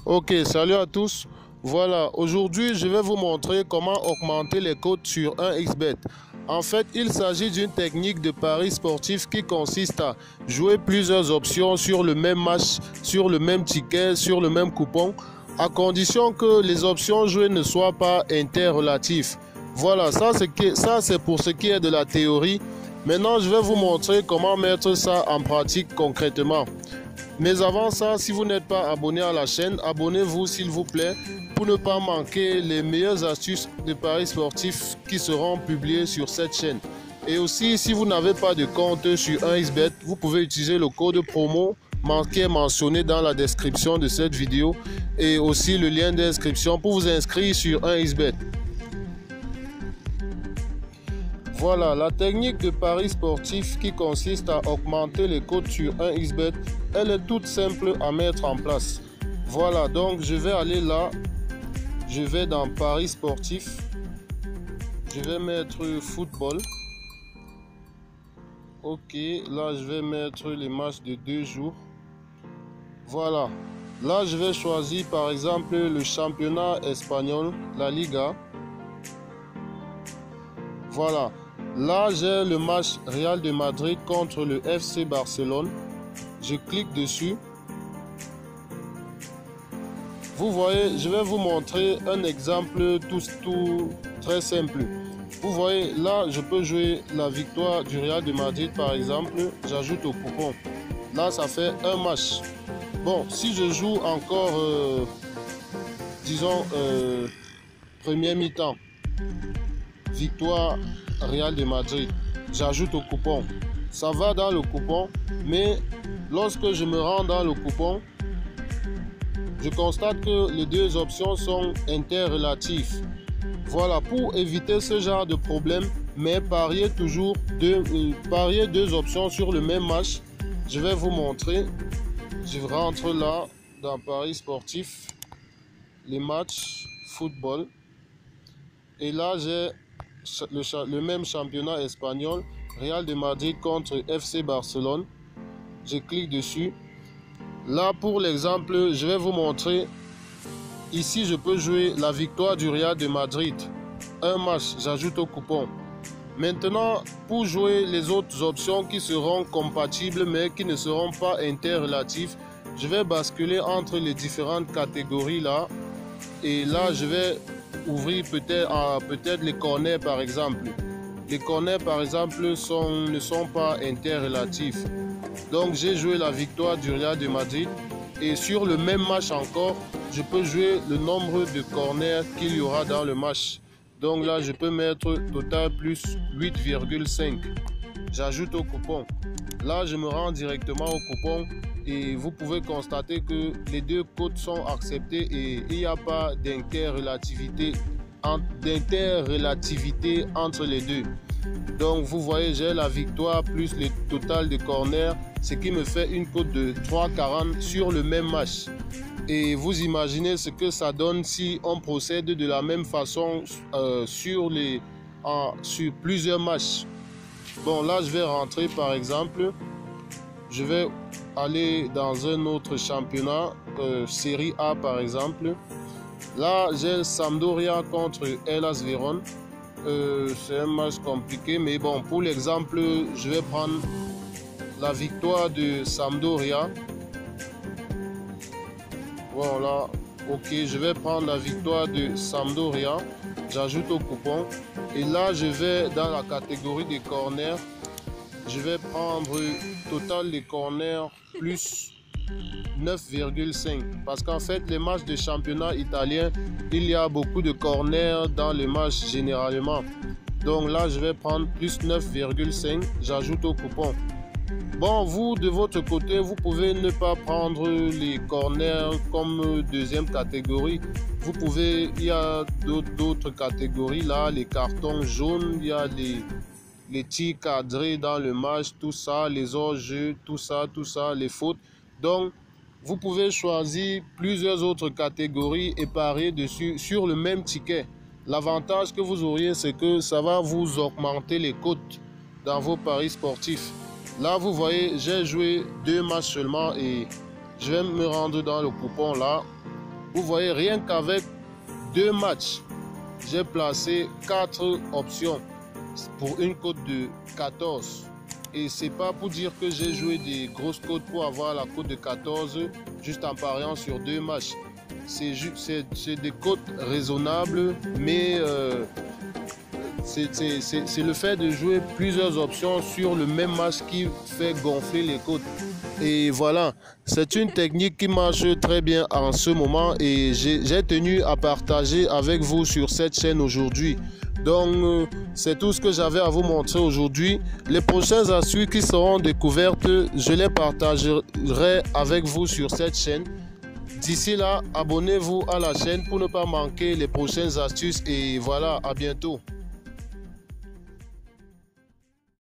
Ok, salut à tous. Voilà, aujourd'hui je vais vous montrer comment augmenter les cotes sur 1xBet. En fait, il s'agit d'une technique de pari sportif qui consiste à jouer plusieurs options sur le même match, sur le même ticket, sur le même coupon, à condition que les options jouées ne soient pas interrelatives. Voilà, ça c'est pour ce qui est de la théorie. Maintenant, je vais vous montrer comment mettre ça en pratique concrètement. Mais avant ça, si vous n'êtes pas abonné à la chaîne, abonnez-vous s'il vous plaît pour ne pas manquer les meilleures astuces de paris sportifs qui seront publiées sur cette chaîne. Et aussi, si vous n'avez pas de compte sur 1xBet, vous pouvez utiliser le code promo qui est mentionné dans la description de cette vidéo et aussi le lien d'inscription pour vous inscrire sur 1xBet. Voilà, la technique de pari sportif qui consiste à augmenter les cotes sur 1xBet, elle est toute simple à mettre en place. Voilà, donc je vais aller là, je vais dans Paris sportif, je vais mettre football. Ok, là je vais mettre les matchs de 2 jours. Voilà, là je vais choisir par exemple le championnat espagnol, la Liga. Voilà. Là, j'ai le match Real de Madrid contre le FC Barcelone. Je clique dessus. Vous voyez, je vais vous montrer un exemple tout très simple. Vous voyez, là, je peux jouer la victoire du Real de Madrid, par exemple. J'ajoute au coupon. Là, ça fait un match. Bon, si je joue encore, disons, première mi-temps, victoire Real de Madrid, j'ajoute au coupon. Ça va dans le coupon, mais lorsque je me rends dans le coupon, je constate que les deux options sont interrelatives. Voilà, pour éviter ce genre de problème, mais parier deux options sur le même match, je vais vous montrer. Je rentre là dans Paris sportif, les matchs football, et là j'ai le même championnat espagnol, Real de Madrid contre FC Barcelone. Je clique dessus. Là, pour l'exemple, je vais vous montrer. Ici, je peux jouer la victoire du Real de Madrid. Un match, j'ajoute au coupon. Maintenant, pour jouer les autres options qui seront compatibles mais qui ne seront pas interrelatives, je vais basculer entre les différentes catégories là. Et là, je vais ouvrir peut-être les corners par exemple. Les corners par exemple ne sont pas interrelatifs. Donc j'ai joué la victoire du Real de Madrid et sur le même match encore, je peux jouer le nombre de corners qu'il y aura dans le match. Donc là, je peux mettre total plus 8,5. J'ajoute au coupon. Là, je me rends directement au coupon et vous pouvez constater que les deux cotes sont acceptées et il n'y a pas d'interrelativité entre les deux. Donc vous voyez, j'ai la victoire plus le total de corners, ce qui me fait une cote de 3,40 sur le même match. Et vous imaginez ce que ça donne si on procède de la même façon sur plusieurs matchs. Bon, là je vais rentrer par exemple, je vais aller dans un autre championnat, série A par exemple. Là j'ai Sampdoria contre Hellas Vérone. C'est un match compliqué, mais bon, pour l'exemple, je vais prendre la victoire de Sampdoria. Voilà, ok, je vais prendre la victoire de Sampdoria. J'ajoute au coupon. Et là, je vais dans la catégorie des corners. Je vais prendre total des corners plus 9,5 parce qu'en fait les matchs de championnat italien, il y a beaucoup de corners dans les matchs généralement. Donc là je vais prendre plus 9,5, j'ajoute au coupon. Bon, vous de votre côté, vous pouvez ne pas prendre les corners comme deuxième catégorie. Vous pouvez, il y a d'autres catégories là, les cartons jaunes, il y a les tirs cadrés dans le match, tout ça, les hors-jeux, tout ça, les fautes. Donc, vous pouvez choisir plusieurs autres catégories et parier dessus sur le même ticket. L'avantage que vous auriez, c'est que ça va vous augmenter les cotes dans vos paris sportifs. Là, vous voyez, j'ai joué 2 matchs seulement et je vais me rendre dans le coupon là. Vous voyez, rien qu'avec 2 matchs, j'ai placé 4 options pour une cote de 14. Et c'est pas pour dire que j'ai joué des grosses cotes pour avoir la cote de 14 juste en pariant sur 2 matchs. C'est des cotes raisonnables, mais c'est le fait de jouer plusieurs options sur le même match qui fait gonfler les cotes. Et voilà, c'est une technique qui marche très bien en ce moment et j'ai tenu à partager avec vous sur cette chaîne aujourd'hui. Donc, c'est tout ce que j'avais à vous montrer aujourd'hui. Les prochaines astuces qui seront découvertes, je les partagerai avec vous sur cette chaîne. D'ici là, abonnez-vous à la chaîne pour ne pas manquer les prochaines astuces et voilà, à bientôt.